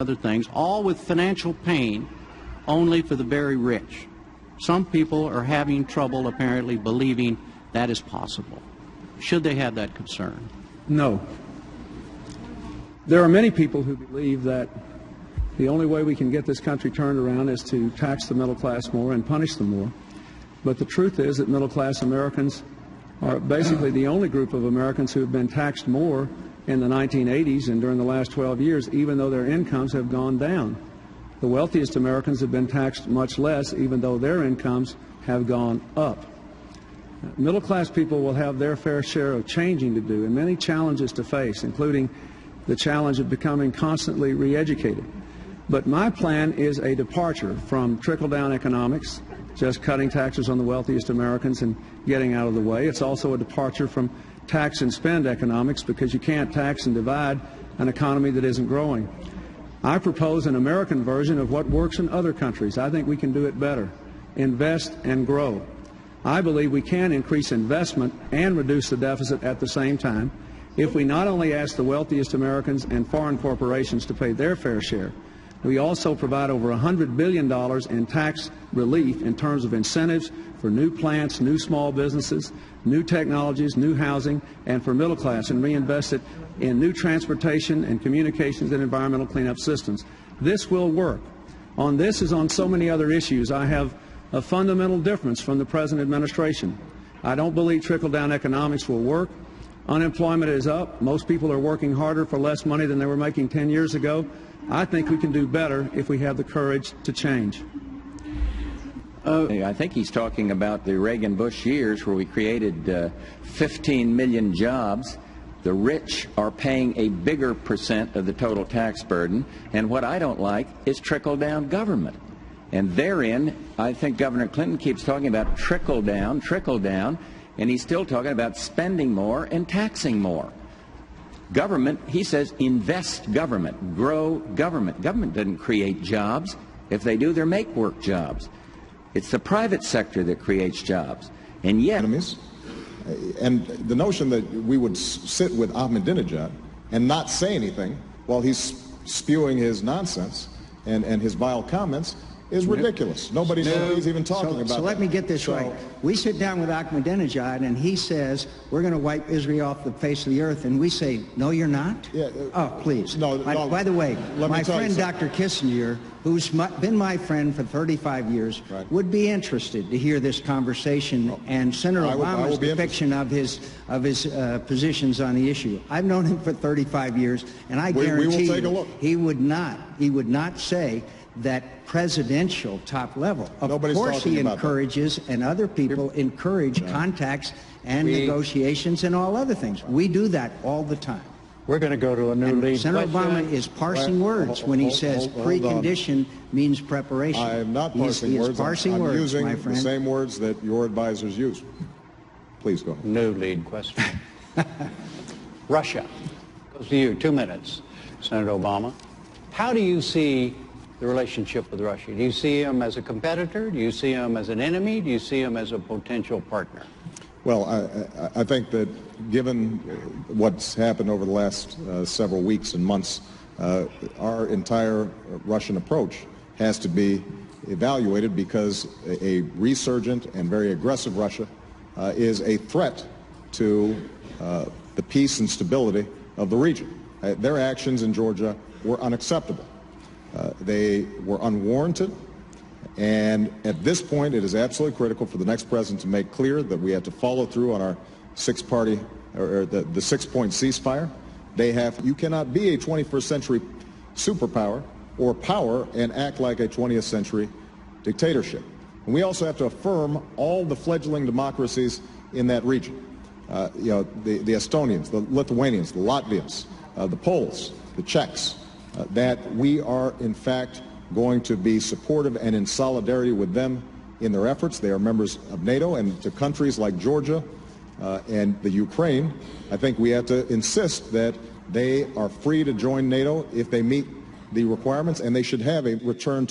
other things, all with financial pain only for the very rich. Some people are having trouble apparently believing that is possible. Should they have that concern? No. There are many people who believe that the only way we can get this country turned around is to tax the middle class more and punish them more. But the truth is that middle class Americans are basically the only group of Americans who have been taxed more in the 1980s and during the last 12 years, even though their incomes have gone down. The wealthiest Americans have been taxed much less, even though their incomes have gone up. Middle class people will have their fair share of changing to do and many challenges to face, including the challenge of becoming constantly re-educated. But my plan is a departure from trickle-down economics, just cutting taxes on the wealthiest Americans and getting out of the way. It's also a departure from tax and spend economics, because you can't tax and divide an economy that isn't growing. I propose an American version of what works in other countries. I think we can do it better. Invest and grow. I believe we can increase investment and reduce the deficit at the same time if we not only ask the wealthiest Americans and foreign corporations to pay their fair share, we also provide over $100 billion in tax relief in terms of incentives for new plants, new small businesses, new technologies, new housing, and for middle class, and reinvest it in new transportation and communications and environmental cleanup systems. This will work. On this, as on so many other issues, I have a fundamental difference from the present administration. I don't believe trickle-down economics will work. Unemployment is up. Most people are working harder for less money than they were making 10 years ago. I think we can do better if we have the courage to change. I think he's talking about the Reagan-Bush years where we created 15 million jobs. The rich are paying a bigger percent of the total tax burden. And what I don't like is trickle-down government. And therein, I think Governor Clinton keeps talking about trickle-down, and he's still talking about spending more and taxing more. Government, he says, invest government, grow government. Government doesn't create jobs. If they do, they're make-work jobs. It's the private sector that creates jobs. And yet... And the notion that we would sit with Ahmadinejad and not say anything while he's spewing his nonsense and his vile comments is ridiculous. Nobody's even talking about that. So let me get this right. We sit down with Ahmadinejad and he says, we're going to wipe Israel off the face of the earth, and we say, no, you're not? Yeah, oh, please. No, by the way, my friend Dr. Kissinger, who's been my friend for 35 years, would be interested to hear this conversation and Senator Obama's depiction of his positions on the issue. I've known him for 35 years, and I guarantee you he would not say that presidential top level. Of course he encourages, and other people encourage contacts and negotiations and all other things. We do that all the time. We're going to go to a new lead. Senator Obama is parsing words when he says precondition means preparation. I am not parsing words. I'm using the same words that your advisors use. Please go ahead. New lead question. Russia. Goes to you. 2 minutes, Senator Obama. How do you see the relationship with Russia? Do you see him as a competitor? Do you see him as an enemy? Do you see him as a potential partner? Well, I think that given what's happened over the last several weeks and months, our entire Russian approach has to be evaluated, because a resurgent and very aggressive Russia is a threat to the peace and stability of the region. Their actions in Georgia were unacceptable. They were unwarranted, and at this point it is absolutely critical for the next president to make clear that we have to follow through on our the 6-point ceasefire. You cannot be a 21st century superpower or power and act like a 20th century dictatorship. And we also have to affirm all the fledgling democracies in that region. The Estonians, the Lithuanians, the Latvians, the Poles, the Czechs, that we are, in fact, going to be supportive and in solidarity with them in their efforts. They are members of NATO, and to countries like Georgia and the Ukraine, I think we have to insist that they are free to join NATO if they meet the requirements, and they should have a return